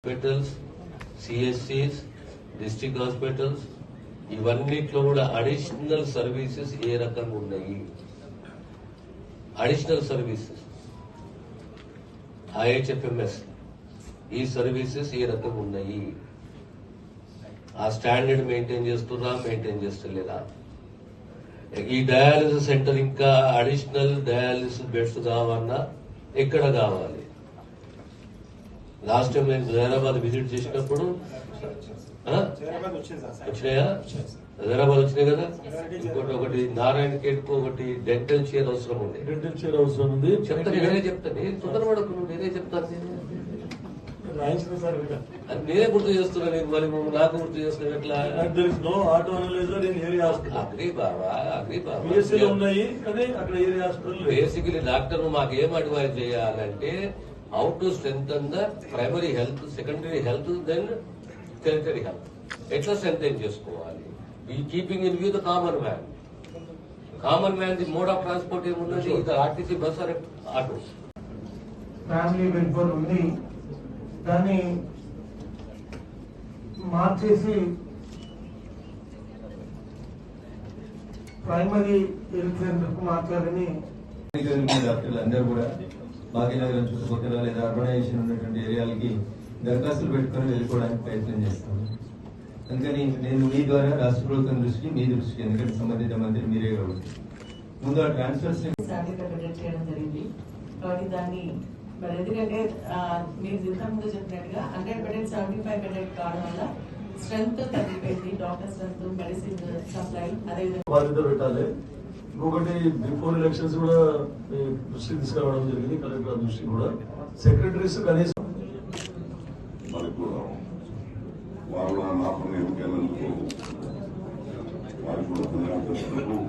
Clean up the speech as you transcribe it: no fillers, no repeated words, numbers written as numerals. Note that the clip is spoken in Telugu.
హాస్పిటల్స్, సిఎస్సిస్, డిస్ట్రిక్ట్ హాస్పిటల్స్ ఇవన్నిట్లో కూడా అడిషనల్ సర్వీసెస్ ఏ రకంగా ఉన్నాయి? అడిషనల్ సర్వీసెస్ IHFMS ఈ సర్వీసెస్ ఏ రకంగా ఉన్నాయి? ఆ స్టాండర్డ్ మెయింటైన్ చేస్తున్నా, మెయింటైన్ చేస్తలేదా? ఈ డయాలసిస్ సెంటర్ ఇంకా అడిషనల్ డయాలసిస్ బెడ్స్ కావాలన్నా ఎక్కడ కావాలి? లాస్ట్ టైం నేను హైదరాబాద్ విజిట్ చేసినప్పుడు వచ్చినాయా? హైదరాబాద్ వచ్చినాయి కదా. ఇంకోటి ఒకటి నారాయణ ఖేడ్కు ఒకటి డెంటల్ చైర్ అవసరం ఉంది. డెంటల్ చైర్ అవసరం ఉంది. చెప్తాను, నేనే చెప్తాను. తొందరపడకు, నేనే చెప్తాను. నేనే గుర్తు చేస్తున్నా నీకు, మరి నాకు గుర్తు చేస్తున్నా ఎట్లా? అగ్రి బాబా, అగ్రి బాబా ఉన్నాయి కానీ అక్కడ ఏరియా హాస్పిటల్. బేసికలీ డాక్టర్ మాకు ఏం అడ్వైజ్ చేయాలంటే how to strengthen the primary health, secondary health, then tertiary health. ఎట్లా స్ట్రెంథెన్ చేసుకోవాలి? Keeping in view the common man. Common man the mode of transport ఏమున్నది? ఇది RTC bus or auto. Family welfare ఉంది, దాన్ని మార్చేసి ప్రైమరీ హెల్త్ సెంటర్ కు మార్చాలని డాక్టర్లు అందరూ కూడా భాగ్యనగరం చుట్టుపక్కల లేదా అర్బనైజేషన్ ఉన్నటువంటి ఏరియాలకి దరఖాస్తులు పెట్టుకుని వెళ్ళిపోవడానికి ప్రయత్నం చేస్తాను. అందుకని నేను మీ ద్వారా రాష్ట్ర ప్రభుత్వం దృష్టికి, మీ దృష్టికి, ఎందుకంటే సంబంధిత మంత్రి మీరే కాబట్టి ముందు ఆ ట్రాన్స్ఫర్స్ చేయడం జరిగింది. కాబట్టి దాన్ని మరి ఎందుకంటే మీరు ఇంతకుముందు చెప్పినట్టుగా 100 75 బెడెడ్ కావడం వల్ల స్ట్రెంత్ తగ్గిపోయింది. డాక్టర్ స్ట్రెంత్, మెడిసిన్ సప్లై అదేవిధంగా బాధ్యత పెట్టాలి. ఇంకొకటి బిఫోర్ ఎలక్షన్స్ కూడా దృష్టికి తీసుకురావడం జరిగింది, కలెక్టర్ దృష్టికి కూడా. సెక్రటరీస్ కనీసం మనకు వారిలో మార్పులు ఎన్నికలందుకు వారికి కూడా ధన్యవాదాలు.